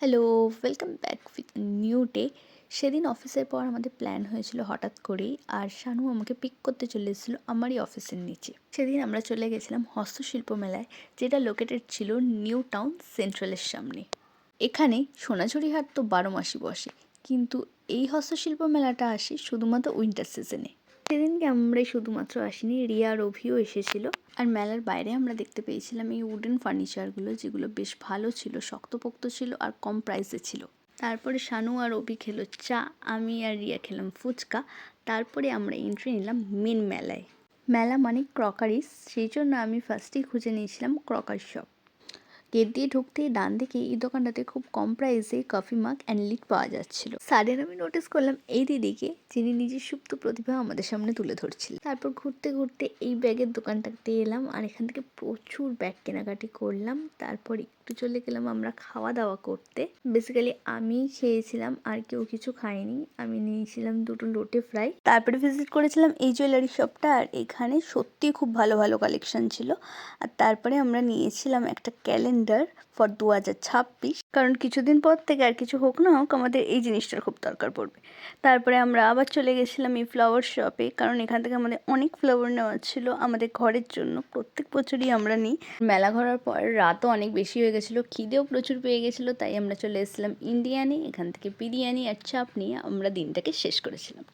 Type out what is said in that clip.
Hello, welcome back with new day. সেদিন অফিসের পর আমাদের প্ল্যান হয়েছিল হঠাৎ করেই, আর শানু আমাকে পিক করতে চলে এসেছিলো আমারই অফিসের নিচে। সেদিন আমরা চলে গেছিলাম হস্তশিল্প মেলায়, যেটা লোকেটেড ছিল নিউ টাউন সেন্ট্রালের সামনে। এখানে সোনাঝুরি হাট তো 12 মাসই বসে, কিন্তু এই হস্তশিল্প মেলাটা আসে শুধুমাত্র উইন্টার সিজনে। সেদিনকে আমরাই শুধুমাত্র আসিনি, রিয়া আর অভিও এসেছিল। আর মেলার বাইরে আমরা দেখতে পেয়েছিলাম এই উডেন ফার্নিচারগুলো, যেগুলো বেশ ভালো ছিল, শক্তপোক্ত ছিল আর কম প্রাইসে ছিল। তারপরে শানু আর অভি খেলো চা, আমি আর রিয়া খেলাম ফুচকা। তারপরে আমরা এন্ট্রি নিলাম মেন মেলায়। মেলা মানে ক্রকারিস, সেই জন্য আমি ফার্স্টেই খুঁজে নিয়েছিলাম ক্রকার শপ। গেট দিয়ে ঢুকতেই ডান দিকে এই দোকানটাতে খুব কম প্রাইসে কফি মাগ অ্যান্ড লিড পাওয়া যাচ্ছিল। সাডেন আমি নোটিস করলাম এই দিদিকে, যিনি নিজের সুপ্ত প্রতিভা আমাদের সামনে তুলে ধরছিলেন। তারপর ঘুরতে ঘুরতে এই ব্যাগের দোকানটাতে এলাম, আর এখান থেকে প্রচুর ব্যাগ কেনাকাটি করলাম। তারপর একটু চলে গেলাম আমরা খাওয়া দাওয়া করতে। বেসিক্যালি আমি খেয়েছিলাম, আর কেউ কিছু খায়নি। আমি নিয়েছিলাম 2টো লোটে ফ্রাই। তারপরে ভিজিট করেছিলাম এই জুয়েলারি শপটা, আর এখানে সত্যিই খুব ভালো ভালো কালেকশন ছিল। আর তারপরে আমরা নিয়েছিলাম একটা ক্যালেন্ডার ফর 2026, কারণ কিছুদিন পর থেকে আর কিছু হোক না হোক আমাদের এই জিনিসটার খুব দরকার পড়বে। তারপরে আমরা আবার চলে গেছিলাম এই ফ্লাওয়ার শপে, কারণ এখান থেকে আমাদের অনেক ফ্লাওয়ার নেওয়া ছিল আমাদের ঘরের জন্য। প্রত্যেক বছরই আমরা নিই। মেলা ঘোরার পর রাতও অনেক বেশি হয়ে গেছিলো, খিদেও প্রচুর পেয়ে গেছিলো, তাই আমরা চলে এসেছিলাম ইন্ডিয়ানে। এখান থেকে বিরিয়ানি আর চাপ নিয়ে আমরা দিনটাকে শেষ করেছিলাম।